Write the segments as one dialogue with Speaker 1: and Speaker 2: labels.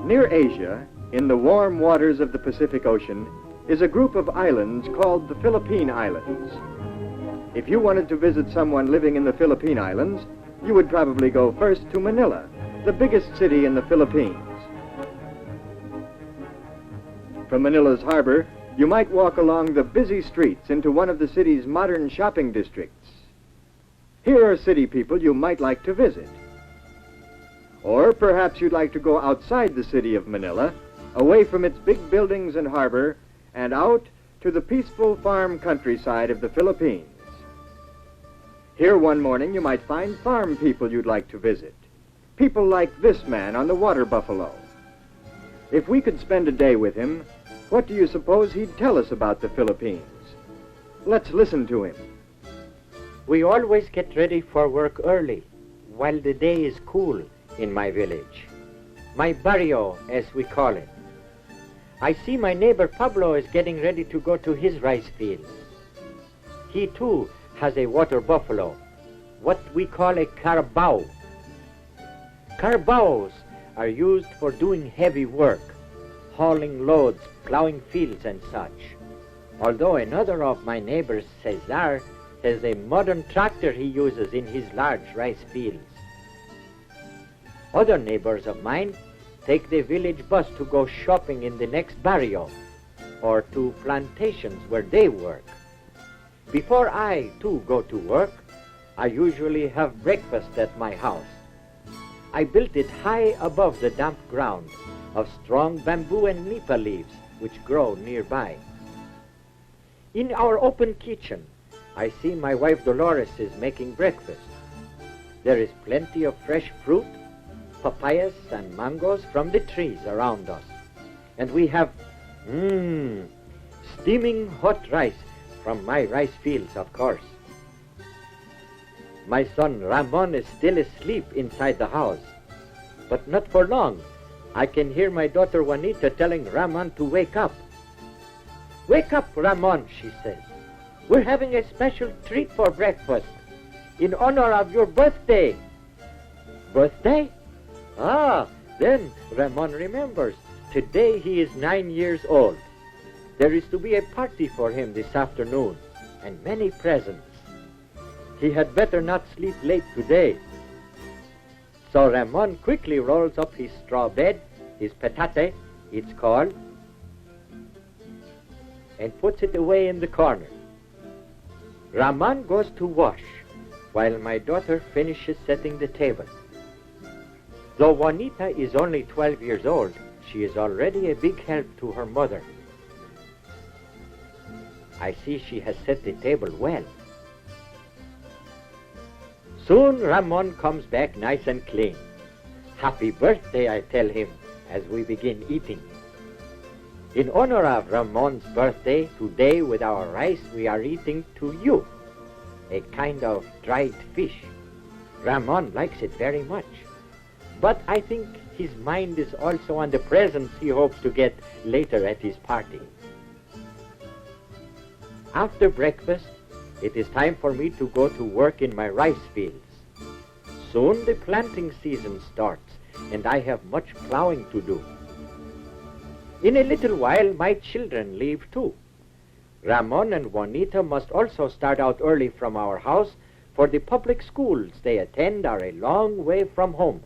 Speaker 1: Near Asia, in the warm waters of the Pacific Ocean, is a group of islands called the Philippine Islands. If you wanted to visit someone living in the Philippine Islands, you would probably go first to Manila, the biggest city in the Philippines. From Manila's harbor, you might walk along the busy streets into one of the city's modern shopping districts. Here are city people you might like to visit. Or perhaps you'd like to go outside the city of Manila, away from its big buildings and harbor, and out to the peaceful farm countryside of the Philippines. Here one morning you might find farm people you'd like to visit. People like this man on the water buffalo. If we could spend a day with him, what do you suppose he'd tell us about the Philippines? Let's listen to him.
Speaker 2: We always get ready for work early, while the day is cool in my village. My barrio, as we call it. I see my neighbor Pablo is getting ready to go to his rice fields. He too has a water buffalo, what we call a carabao. Carabaos are used for doing heavy work, hauling loads, plowing fields and such. Although another of my neighbors, Cesar, has a modern tractor he uses in his large rice fields. Other neighbors of mine take the village bus to go shopping in the next barrio or to plantations where they work. Before I, too, go to work, I usually have breakfast at my house. I built it high above the damp ground of strong bamboo and nipa leaves which grow nearby. In our open kitchen, I see my wife Dolores is making breakfast. There is plenty of fresh fruit, papayas and mangoes from the trees around us. And we have, steaming hot rice from my rice fields, of course. My son Ramon is still asleep inside the house, but not for long. I can hear my daughter Juanita telling Ramon to wake up. "Wake up, Ramon," she says. "We're having a special treat for breakfast in honor of your birthday." Birthday? Ah, then Ramon remembers. Today he is 9 years old. There is to be a party for him this afternoon, and many presents. He had better not sleep late today. So Ramon quickly rolls up his straw bed, his petate, it's called, and puts it away in the corner. Ramon goes to wash, while my daughter finishes setting the table. Though Juanita is only 12 years old, she is already a big help to her mother. I see she has set the table well. Soon Ramon comes back nice and clean. "Happy birthday," I tell him as we begin eating. In honor of Ramon's birthday, today with our rice we are eating to you, a kind of dried fish. Ramon likes it very much. But I think his mind is also on the presents he hopes to get later at his party. After breakfast, it is time for me to go to work in my rice fields. Soon the planting season starts, and I have much plowing to do. In a little while, my children leave too. Ramon and Juanita must also start out early from our house, for the public schools they attend are a long way from home.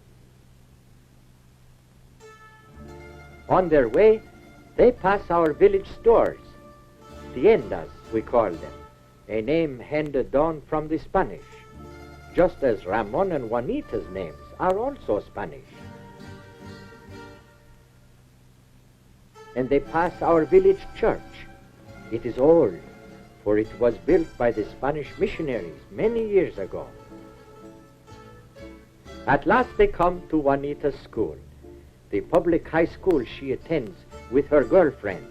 Speaker 2: On their way, they pass our village stores, tiendas we call them, a name handed down from the Spanish, just as Ramon and Juanita's names are also Spanish. And they pass our village church. It is old, for it was built by the Spanish missionaries many years ago. At last they come to Juanita's school, the public high school she attends with her girlfriends.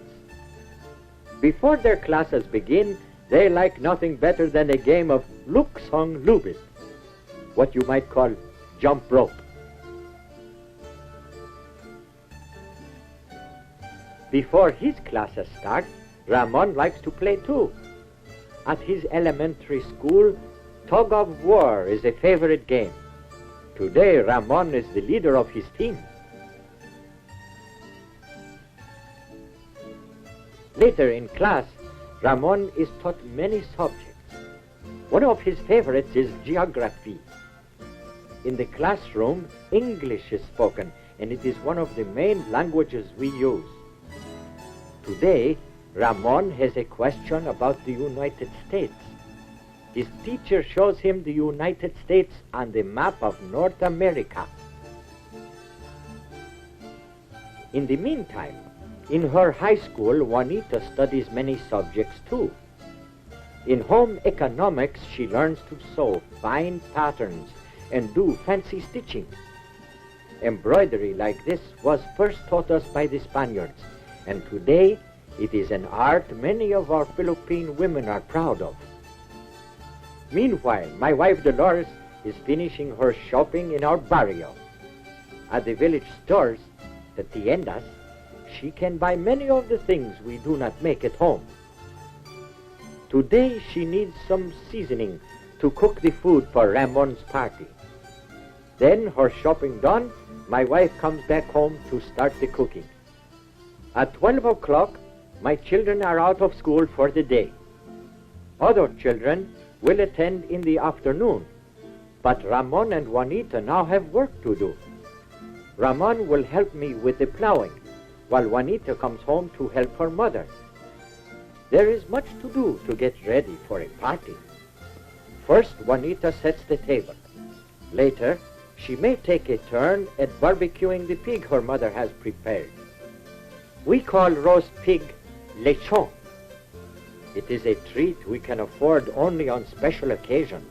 Speaker 2: Before their classes begin, they like nothing better than a game of luksong lubit, what you might call jump rope. Before his classes start, Ramon likes to play too. At his elementary school, tug of war is a favorite game. Today, Ramon is the leader of his team. Later in class, Ramon is taught many subjects. One of his favorites is geography. In the classroom, English is spoken, and it is one of the main languages we use. Today, Ramon has a question about the United States. His teacher shows him the United States on the map of North America. In the meantime, in her high school, Juanita studies many subjects too. In home economics, she learns to sew fine patterns and do fancy stitching. Embroidery like this was first taught us by the Spaniards, and today it is an art many of our Philippine women are proud of. Meanwhile, my wife Dolores is finishing her shopping in our barrio. At the village stores, the tiendas, she can buy many of the things we do not make at home. Today she needs some seasoning to cook the food for Ramon's party. Then, her shopping done, my wife comes back home to start the cooking. At 12 o'clock, my children are out of school for the day. Other children will attend in the afternoon, but Ramon and Juanita now have work to do. Ramon will help me with the plowing, while Juanita comes home to help her mother. There is much to do to get ready for a party. First, Juanita sets the table. Later, she may take a turn at barbecuing the pig her mother has prepared. We call roast pig lechon. It is a treat we can afford only on special occasions.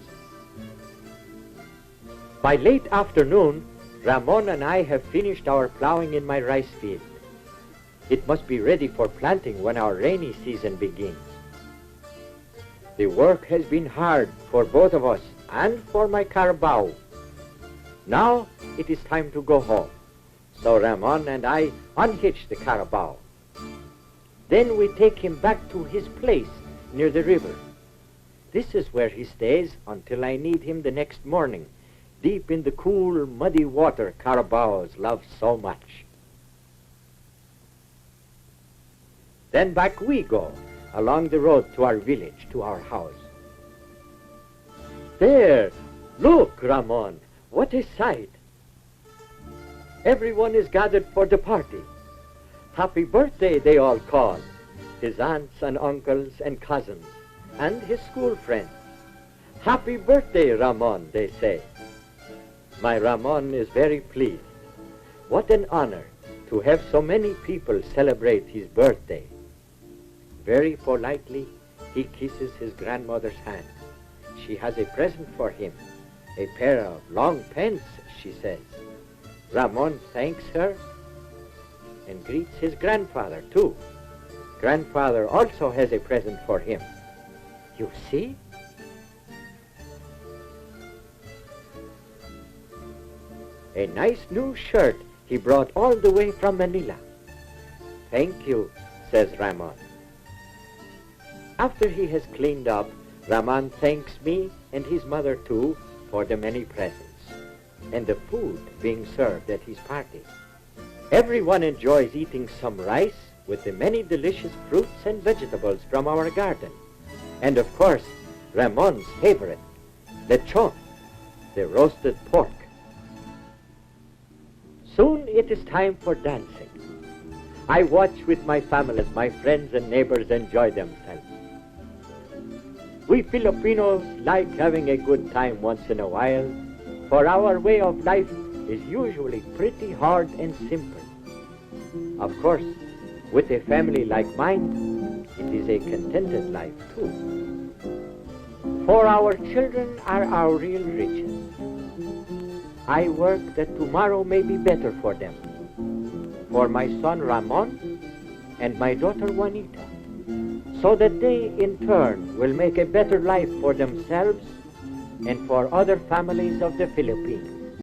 Speaker 2: By late afternoon, Ramon and I have finished our plowing in my rice field. It must be ready for planting when our rainy season begins. The work has been hard for both of us and for my carabao. Now it is time to go home, so Ramon and I unhitch the carabao. Then we take him back to his place near the river. This is where he stays until I need him the next morning, deep in the cool, muddy water carabaos love so much. Then back we go, along the road to our village, to our house. There! Look, Ramon! What a sight! Everyone is gathered for the party. Happy birthday, they all call. His aunts and uncles and cousins, and his school friends. Happy birthday, Ramon, they say. My Ramon is very pleased. What an honor to have so many people celebrate his birthday. Very politely, he kisses his grandmother's hand. She has a present for him, a pair of long pants, she says. Ramon thanks her and greets his grandfather, too. Grandfather also has a present for him. You see? A nice new shirt he brought all the way from Manila. Thank you, says Ramon. After he has cleaned up, Ramon thanks me and his mother too for the many presents and the food being served at his party. Everyone enjoys eating some rice with the many delicious fruits and vegetables from our garden. And of course, Ramon's favorite, lechon, the roasted pork. Soon it is time for dancing. I watch with my family as my friends and neighbors enjoy themselves. We Filipinos like having a good time once in a while, for our way of life is usually pretty hard and simple. Of course, with a family like mine, it is a contented life too. For our children are our real riches. I work that tomorrow may be better for them, for my son Ramon and my daughter Juanita, so that they in turn will make a better life for themselves and for other families of the Philippines.